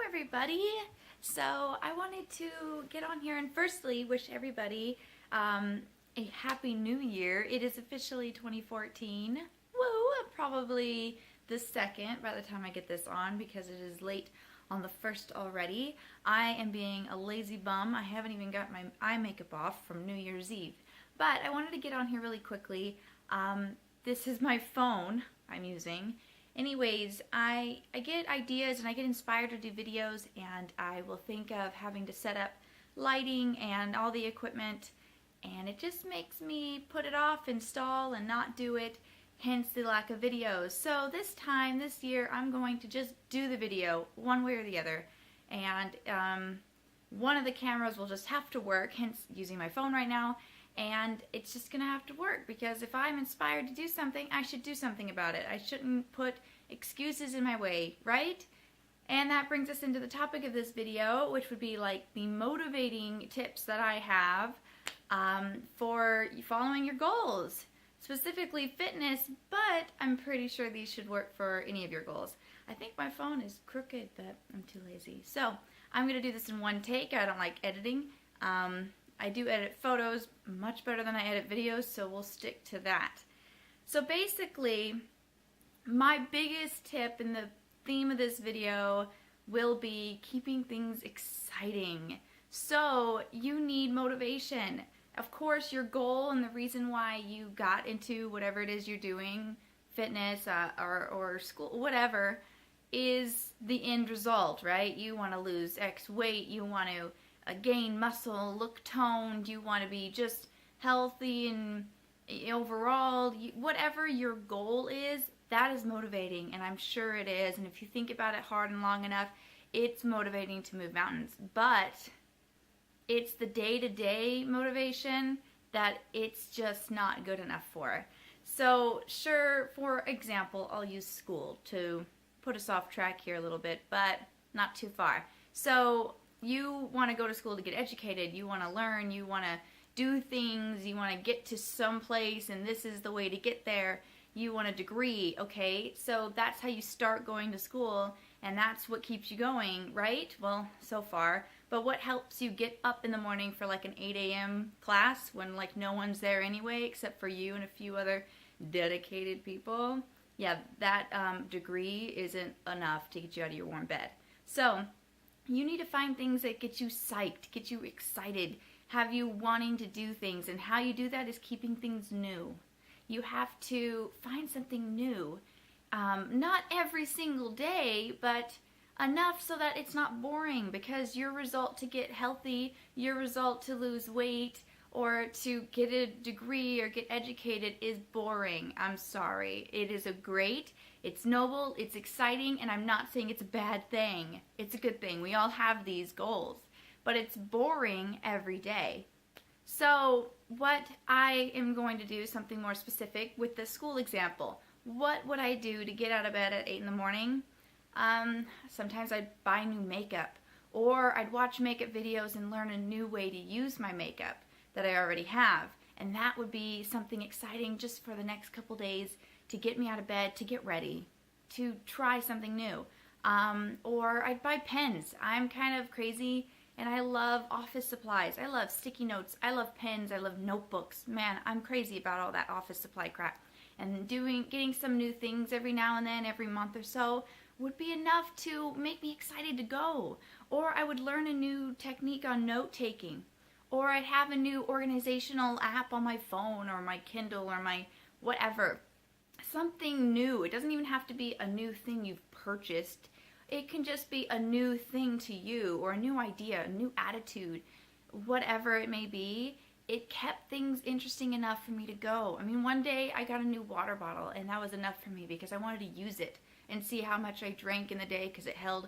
everybody. So I wanted to get on here and firstly wish everybody a happy new year. It is officially 2014. Woo! Probably the 2nd by the time I get this on because it is late on the 1st already. I am being a lazy bum. I haven't even got my eye makeup off from New Year's Eve. But I wanted to get on here really quickly. This is my phone I'm using. Anyways, I get ideas and I get inspired to do videos, and I will think of having to set up lighting and all the equipment, and it just makes me put it off, install, and not do it, hence the lack of videos. So this year, I'm going to just do the video one way or the other, and one of the cameras will just have to work, hence using my phone right now. And it's just going to have to work, because if I'm inspired to do something, I should do something about it. I shouldn't put excuses in my way, right? And that brings us into the topic of this video, which would be like the motivating tips that I have for following your goals. Specifically fitness, but I'm pretty sure these should work for any of your goals. I think my phone is crooked, but I'm too lazy. So I'm going to do this in one take. I don't like editing. I do edit photos much better than I edit videos, so we'll stick to that. So basically, my biggest tip in the theme of this video will be keeping things exciting. So you need motivation. Of course, your goal and the reason why you got into whatever it is you're doing, fitness or school, whatever, is the end result, right? You want to lose X weight, you want to gain muscle, look toned, you want to be just healthy and overall, whatever your goal is, that is motivating, and I'm sure it is. And if you think about it hard and long enough, it's motivating to move mountains. But it's the day-to-day motivation that it's just not good enough for. So sure, for example, I'll use school to put us off track here a little bit, but not too far. So you want to go to school to get educated, you want to learn, you want to do things, you want to get to some place, and this is the way to get there. You want a degree, okay? So that's how you start going to school, and that's what keeps you going, right? Well, so far. But what helps you get up in the morning for like an 8 a.m. class when like no one's there anyway except for you and a few other dedicated people? Yeah, that degree isn't enough to get you out of your warm bed. So you need to find things that get you psyched, get you excited, have you wanting to do things, and how you do that is keeping things new. You have to find something new, not every single day, but enough so that it's not boring, because your result to get healthy, your result to lose weight, or to get a degree or get educated is boring. I'm sorry. It is it's noble, it's exciting, and I'm not saying it's a bad thing. It's a good thing. We all have these goals, but it's boring every day. So what I am going to do, something more specific with the school example. What would I do to get out of bed at 8 in the morning? Sometimes I'd buy new makeup, or I'd watch makeup videos and learn a new way to use my makeup that I already have. And that would be something exciting just for the next couple days to get me out of bed, to get ready, to try something new. Or I'd buy pens. I'm kind of crazy, and I love office supplies. I love sticky notes. I love pens. I love notebooks. Man, I'm crazy about all that office supply crap. And getting some new things every now and then, every month or so, would be enough to make me excited to go. Or I would learn a new technique on note-taking. Or I'd have a new organizational app on my phone or my Kindle or my whatever. Something new. It doesn't even have to be a new thing you've purchased. It can just be a new thing to you, or a new idea, a new attitude, whatever it may be. It kept things interesting enough for me to go. I mean, one day I got a new water bottle, and that was enough for me because I wanted to use it and see how much I drank in the day, because it held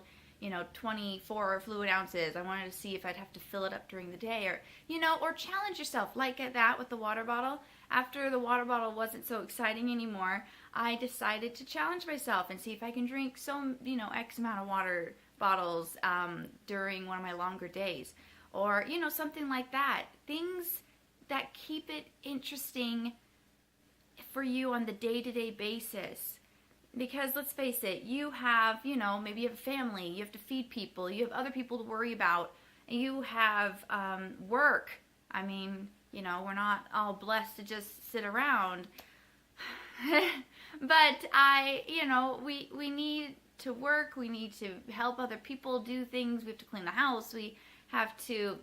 24 fluid ounces. I wanted to see if I'd have to fill it up during the day, or challenge yourself like that with the water bottle. After the water bottle wasn't so exciting anymore, I decided to challenge myself and see if I can drink X amount of water bottles during one of my longer days, or, something like that. Things that keep it interesting for you on the day-to-day basis. Because let's face it, you have, maybe you have a family, you have to feed people, you have other people to worry about, you have work. I mean, we're not all blessed to just sit around. But we need to work, we need to help other people do things, we have to clean the house, we have to,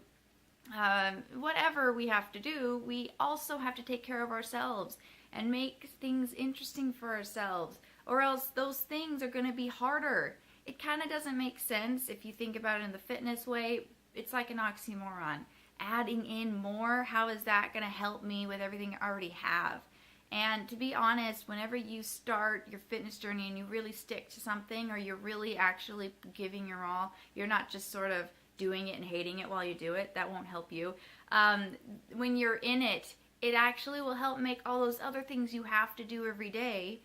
whatever we have to do, we also have to take care of ourselves and make things interesting for ourselves, or else those things are going to be harder. It kind of doesn't make sense if you think about it in the fitness way. It's like an oxymoron. Adding in more, how is that going to help me with everything I already have? And to be honest, whenever you start your fitness journey and you really stick to something, or you're really actually giving your all, you're not just sort of doing it and hating it while you do it, that won't help you. When you're in it, it actually will help make all those other things you have to do every day,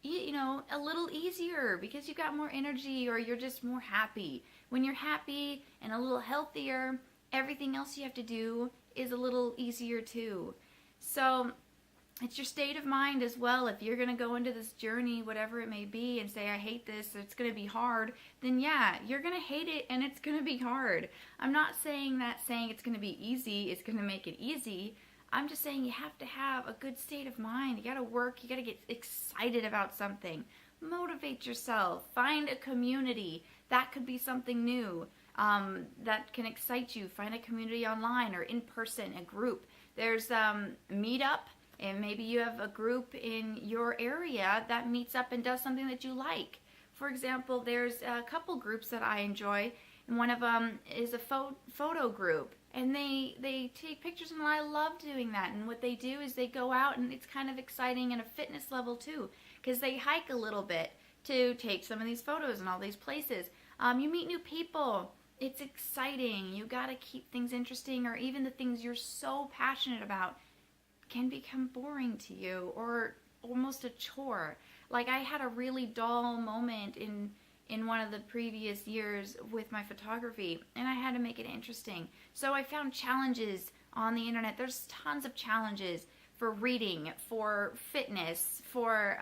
a little easier, because you've got more energy, or you're just more happy. When you're happy and a little healthier, everything else you have to do is a little easier too. So it's your state of mind as well. If you're going to go into this journey, whatever it may be, and say, I hate this, it's going to be hard, then yeah, you're going to hate it and it's going to be hard. I'm not saying it's going to be easy, it's going to make it easy. I'm just saying you have to have a good state of mind. You got to work, you got to get excited about something. Motivate yourself. Find a community. That could be something new that can excite you. Find a community online or in person, a group. There's Meetup. And maybe you have a group in your area that meets up and does something that you like. For example, there's a couple groups that I enjoy, and one of them is a photo group. And they take pictures, and I love doing that. And what they do is they go out, and it's kind of exciting at a fitness level too, because they hike a little bit to take some of these photos in all these places. You meet new people. It's exciting. You got to keep things interesting, or even the things you're so passionate about can become boring to you or almost a chore. Like, I had a really dull moment in one of the previous years with my photography, and I had to make it interesting. So I found challenges on the internet. There's tons of challenges for reading, for fitness, for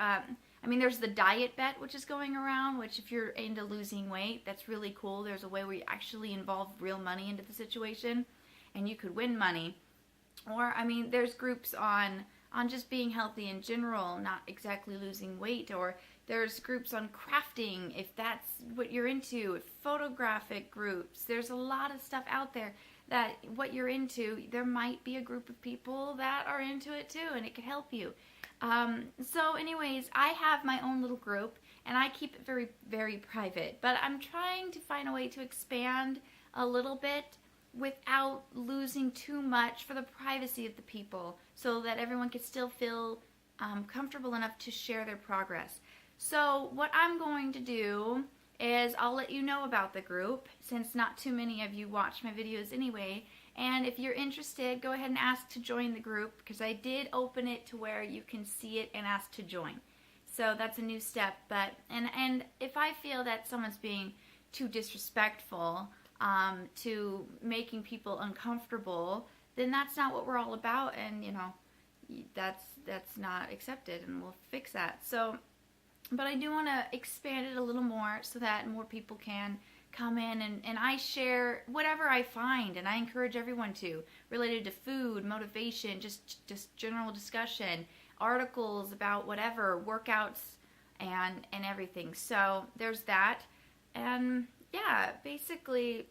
there's the diet bet, which is going around, which if you're into losing weight, that's really cool. There's a way where you actually involve real money into the situation, and you could win money. Or, there's groups on just being healthy in general, not exactly losing weight. Or there's groups on crafting, if that's what you're into. Photographic groups. There's a lot of stuff out there that what you're into, there might be a group of people that are into it too, and it could help you. So anyways, I have my own little group, and I keep it very, very private. But I'm trying to find a way to expand a little bit without losing too much for the privacy of the people, so that everyone can still feel comfortable enough to share their progress. So what I'm going to do is I'll let you know about the group, since not too many of you watch my videos anyway. And if you're interested, go ahead and ask to join the group, because I did open it to where you can see it and ask to join. So that's a new step. But and if I feel that someone's being too disrespectful, to making people uncomfortable, then that's not what we're all about, and that's not accepted, and we'll fix that. So, but I do want to expand it a little more so that more people can come in, and I share whatever I find, and I encourage everyone to, related to food, motivation, just general discussion, articles about whatever, workouts, and everything. So there's that. And yeah, basically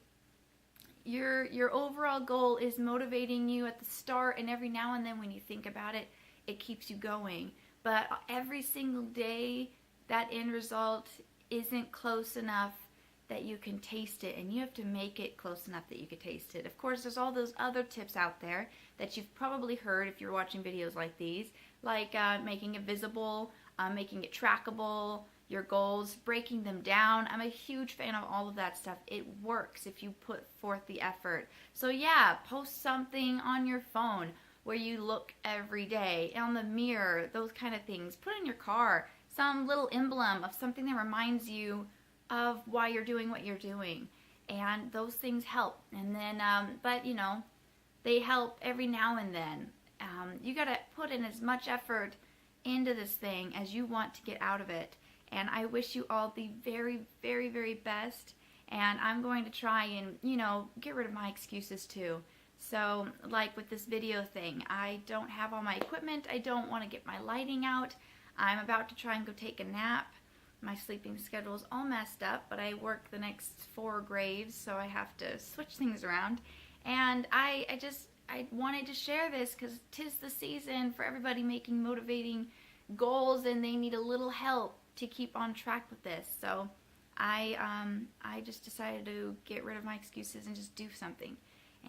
your overall goal is motivating you at the start, and every now and then when you think about it, it keeps you going. But every single day, that end result isn't close enough that you can taste it, and you have to make it close enough that you can taste it. Of course, there's all those other tips out there that you've probably heard if you're watching videos like these, like making it visible, making it trackable, your goals, breaking them down. I'm a huge fan of all of that stuff. It works if you put forth the effort. So yeah, post something on your phone where you look every day, on the mirror, those kind of things. Put in your car some little emblem of something that reminds you of why you're doing what you're doing. And those things help. And then, but they help every now and then. You gotta put in as much effort into this thing as you want to get out of it. And I wish you all the very, very, very best. And I'm going to try and, you know, get rid of my excuses too. So, like with this video thing, I don't have all my equipment. I don't want to get my lighting out. I'm about to try and go take a nap. My sleeping schedule is all messed up, but I work the next 4 graves, so I have to switch things around. And I wanted to share this because 'tis the season for everybody making motivating goals, and they need a little help to keep on track with this. So I just decided to get rid of my excuses and just do something.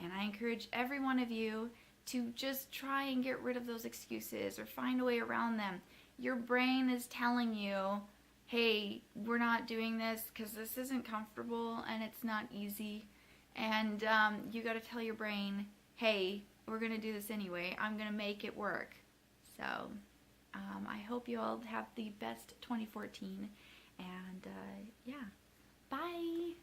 And I encourage every one of you to just try and get rid of those excuses or find a way around them. Your brain is telling you, hey, we're not doing this because this isn't comfortable and it's not easy. And you got to tell your brain, hey, we're going to do this anyway. I'm going to make it work. So I hope you all have the best 2014. And yeah, bye.